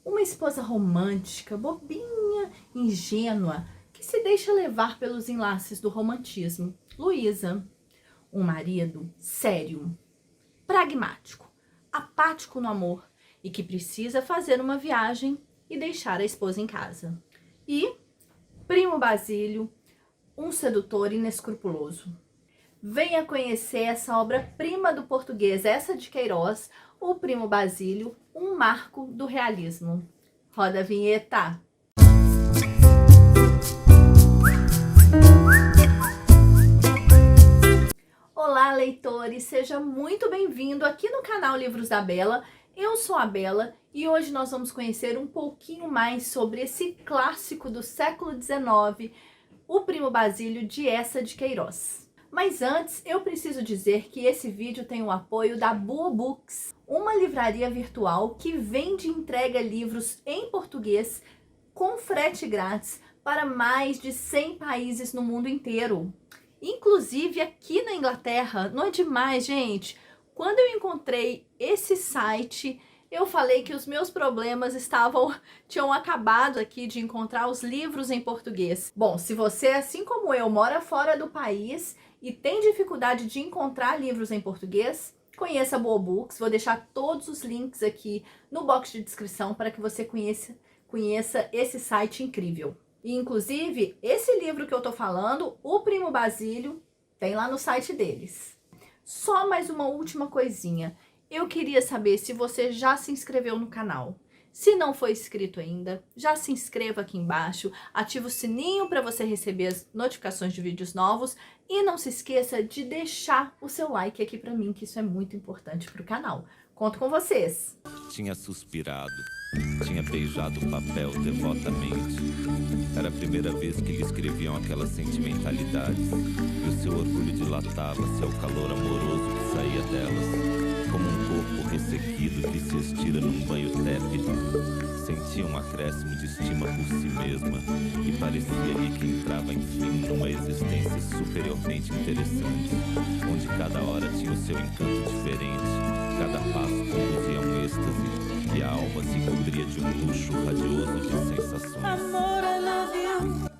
Uma esposa romântica, bobinha, ingênua, que se deixa levar pelos enlaces do romantismo, Luísa. Um marido sério, pragmático, apático no amor e que precisa fazer uma viagem e deixar a esposa em casa. E Primo Basílio, um sedutor inescrupuloso. Venha conhecer essa obra-prima do português Eça de Queiroz, o Primo Basílio, um marco do realismo. Roda a vinheta! Olá, leitores! Seja muito bem-vindo aqui no canal Livros da Bela. Eu sou a Bela e hoje nós vamos conhecer um pouquinho mais sobre esse clássico do século XIX, o Primo Basílio de Eça de Queiroz. Mas antes, eu preciso dizer que esse vídeo tem o apoio da Boa Books, uma livraria virtual que vende e entrega livros em português com frete grátis para mais de 100 países no mundo inteiro. Inclusive aqui na Inglaterra. Não é demais, gente? Quando eu encontrei esse site, eu falei que os meus problemas tinham acabado aqui de encontrar os livros em português. Bom, se você, assim como eu, mora fora do país e tem dificuldade de encontrar livros em português, conheça a Boa Books. Vou deixar todos os links aqui no box de descrição para que você conheça esse site incrível. E, inclusive, esse livro que eu tô falando, o Primo Basílio, tem lá no site deles. Só mais uma última coisinha. Eu queria saber se você já se inscreveu no canal. Se não for inscrito ainda, já se inscreva aqui embaixo, ativa o sininho para você receber as notificações de vídeos novos e não se esqueça de deixar o seu like aqui para mim, que isso é muito importante para o canal. Conto com vocês! Tinha suspirado, tinha beijado o papel devotamente. Era a primeira vez que lhe escreviam aquelas sentimentalidades e o seu orgulho dilatava-se ao calor amoroso que saía delas, como um corpo ressequido que se estira num banho tépido. Sentia um acréscimo de estima por si mesma e parecia-lhe que entrava enfim numa existência superiormente interessante, onde cada hora tinha o seu encanto diferente, cada passo conduzia a um êxtase e a alma se cobria de um luxo radioso de sensações.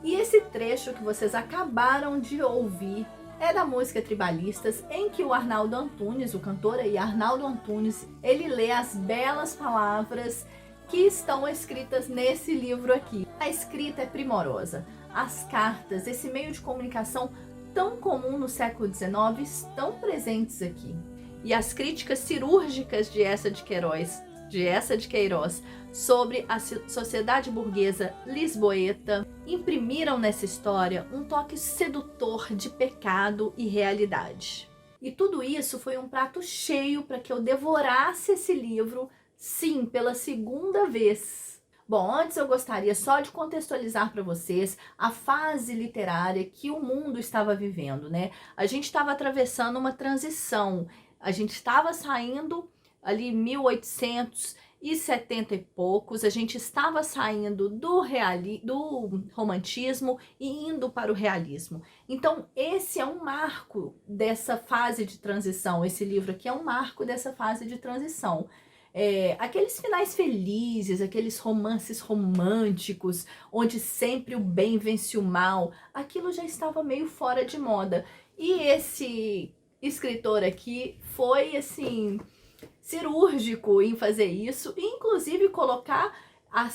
E esse trecho que vocês acabaram de ouvir é da música Tribalistas, em que o Arnaldo Antunes, o cantor aí, Arnaldo Antunes, ele lê as belas palavras que estão escritas nesse livro aqui. A escrita é primorosa. As cartas, esse meio de comunicação tão comum no século XIX, estão presentes aqui. E as críticas cirúrgicas de Eça de Queiroz sobre a sociedade burguesa lisboeta imprimiram nessa história um toque sedutor de pecado e realidade. E tudo isso foi um prato cheio para que eu devorasse esse livro, sim, pela segunda vez. Bom, antes eu gostaria só de contextualizar para vocês a fase literária que o mundo estava vivendo, né? A gente estava atravessando uma transição. A gente estava saindo ali 1870 e poucos, a gente estava saindo do romantismo e indo para o realismo. Então esse é um marco dessa fase de transição, esse livro aqui é um marco dessa fase de transição. Aqueles finais felizes, aqueles romances românticos, onde sempre o bem vence o mal, aquilo já estava meio fora de moda. E esse escritor aqui foi, assim, cirúrgico em fazer isso, e inclusive colocar a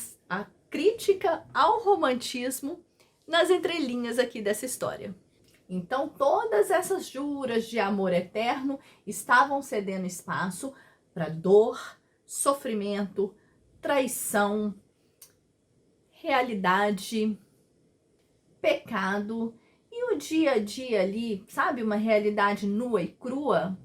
crítica ao romantismo nas entrelinhas aqui dessa história. Então, todas essas juras de amor eterno estavam cedendo espaço para dor, sofrimento, traição, realidade, pecado e o dia a dia ali, sabe, uma realidade nua e crua.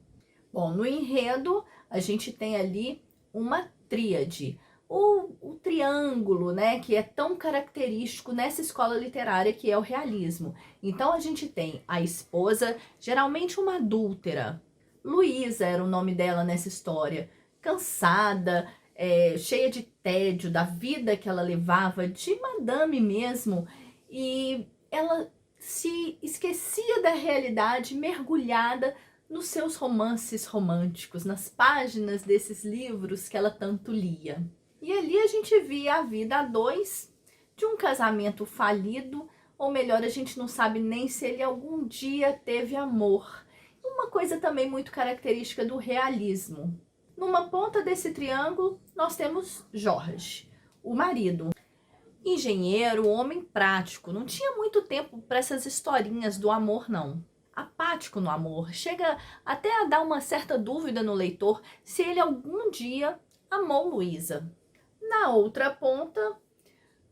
Bom, no enredo a gente tem ali uma tríade, o triângulo, né, que é tão característico nessa escola literária que é o realismo. Então a gente tem a esposa, geralmente uma adúltera. Luísa era o nome dela nessa história, cansada, cheia de tédio da vida que ela levava, de madame mesmo, e ela se esquecia da realidade, mergulhada nos seus romances românticos, nas páginas desses livros que ela tanto lia. E ali a gente via a vida a dois de um casamento falido, ou melhor, a gente não sabe nem se ele algum dia teve amor. Uma coisa também muito característica do realismo. Numa ponta desse triângulo, nós temos Jorge, o marido. Engenheiro, homem prático, não tinha muito tempo para essas historinhas do amor, não. Apático no amor, chega até a dar uma certa dúvida no leitor se ele algum dia amou Luísa. Na outra ponta,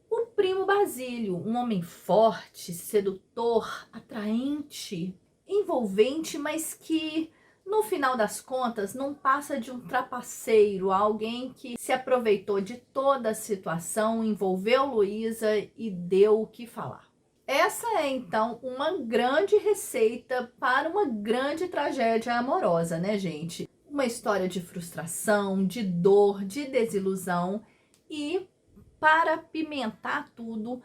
o primo Basílio, um homem forte, sedutor, atraente, envolvente, mas que no final das contas não passa de um trapaceiro, alguém que se aproveitou de toda a situação, envolveu Luísa e deu o que falar. Essa é então uma grande receita para uma grande tragédia amorosa, né, gente? Uma história de frustração, de dor, de desilusão e, para pimentar tudo,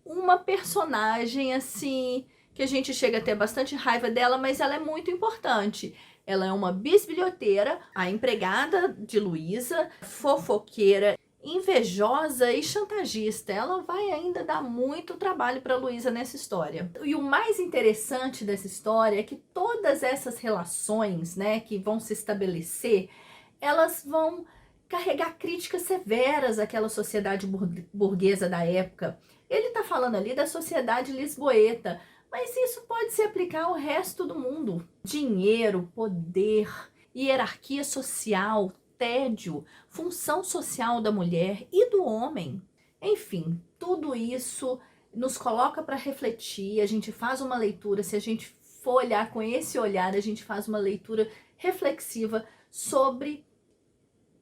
uma personagem assim que a gente chega a ter bastante raiva dela, mas ela é muito importante. Ela é uma bisbilhoteira, a empregada de Luísa, fofoqueira, invejosa e chantagista. Ela vai ainda dar muito trabalho para Luísa nessa história. E o mais interessante dessa história é que todas essas relações, né, que vão se estabelecer, elas vão carregar críticas severas àquela sociedade burguesa da época. Ele está falando ali da sociedade lisboeta, mas isso pode se aplicar ao resto do mundo. Dinheiro, poder, hierarquia social, tédio, função social da mulher e do homem. Enfim, tudo isso nos coloca para refletir, a gente faz uma leitura, se a gente for olhar com esse olhar, a gente faz uma leitura reflexiva sobre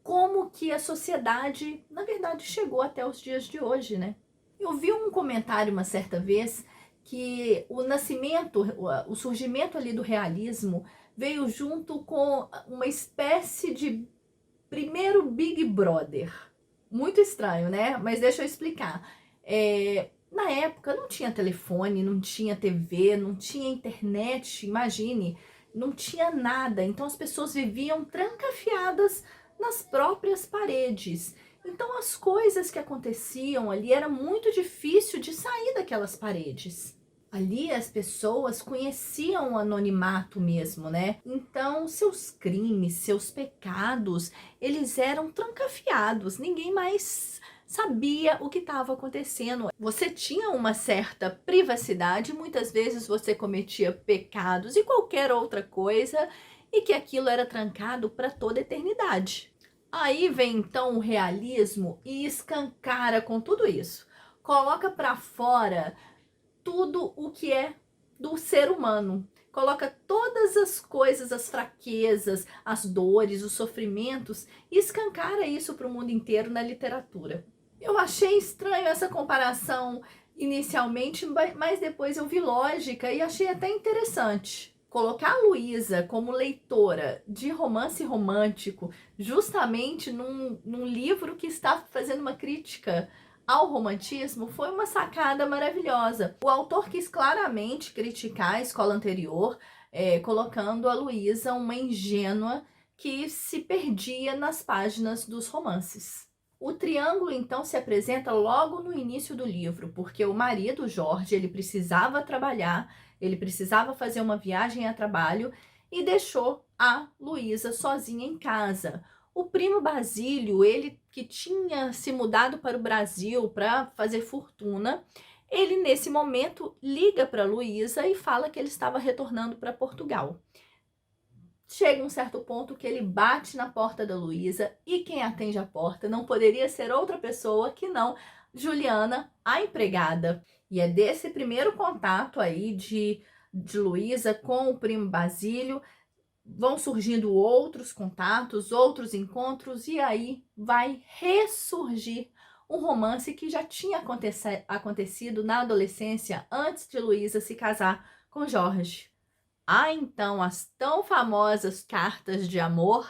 como que a sociedade, na verdade, chegou até os dias de hoje, né? Eu vi um comentário uma certa vez que o surgimento ali do realismo veio junto com uma espécie de primeiro Big Brother. Muito estranho, né? Mas deixa eu explicar. Na época não tinha telefone, não tinha TV, não tinha internet, imagine, não tinha nada. Então as pessoas viviam trancafiadas nas próprias paredes. Então as coisas que aconteciam ali era muito difícil de sair daquelas paredes. Ali as pessoas conheciam o anonimato mesmo, né? Então seus crimes, seus pecados, eles eram trancafiados. Ninguém mais sabia o que estava acontecendo. Você tinha uma certa privacidade, muitas vezes você cometia pecados e qualquer outra coisa, e que aquilo era trancado para toda a eternidade. Aí vem então o realismo e escancara com tudo isso. Coloca para fora tudo o que é do ser humano. Coloca todas as coisas, as fraquezas, as dores, os sofrimentos e escancara isso para o mundo inteiro na literatura. Eu achei estranho essa comparação inicialmente, mas depois eu vi lógica e achei até interessante. Colocar a Luísa como leitora de romance romântico justamente num livro que está fazendo uma crítica ao romantismo foi uma sacada maravilhosa. O autor quis claramente criticar a escola anterior, colocando a Luísa uma ingênua que se perdia nas páginas dos romances. O triângulo então se apresenta logo no início do livro, porque o marido, Jorge, ele precisava trabalhar, ele precisava fazer uma viagem a trabalho e deixou a Luísa sozinha em casa. O primo Basílio, ele que tinha se mudado para o Brasil para fazer fortuna, ele nesse momento liga para Luísa e fala que ele estava retornando para Portugal. Chega um certo ponto que ele bate na porta da Luísa e quem atende a porta não poderia ser outra pessoa que não Juliana, a empregada. E é desse primeiro contato aí de Luísa com o primo Basílio, vão surgindo outros contatos, outros encontros, e aí vai ressurgir um romance que já tinha acontecido na adolescência, antes de Luísa se casar com Jorge. Há então as tão famosas cartas de amor,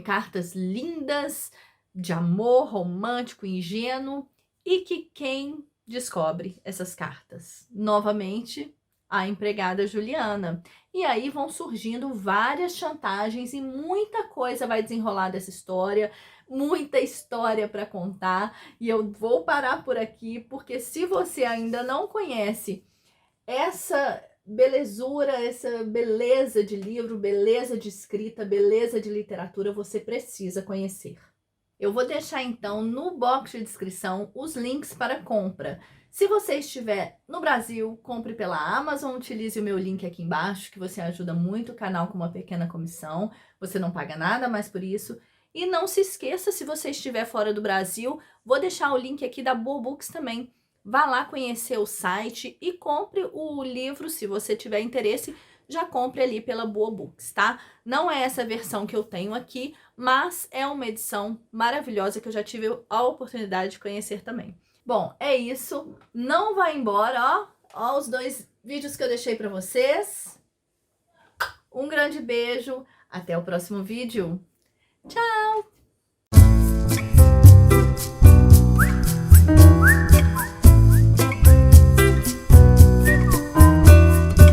cartas lindas, de amor romântico, ingênuo, e que quem descobre essas cartas? Novamente, a empregada Juliana. E aí vão surgindo várias chantagens e muita coisa vai desenrolar dessa história. muita história para contar e eu vou parar por aqui, porque se você ainda não conhece essa belezura, essa beleza de livro, beleza de escrita, beleza de literatura, você precisa conhecer. Eu vou deixar então no box de descrição os links para compra. Se você estiver no Brasil, compre pela Amazon, utilize o meu link aqui embaixo, que você ajuda muito o canal com uma pequena comissão, você não paga nada mais por isso. E não se esqueça, se você estiver fora do Brasil, vou deixar o link aqui da Boa Books também. Vá lá conhecer o site e compre o livro, se você tiver interesse, já compre ali pela Boa Books, tá? Não é essa versão que eu tenho aqui, mas é uma edição maravilhosa que eu já tive a oportunidade de conhecer também. Bom, é isso. Não vai embora, ó os 2 vídeos que eu deixei para vocês. Um grande beijo, até o próximo vídeo. Tchau!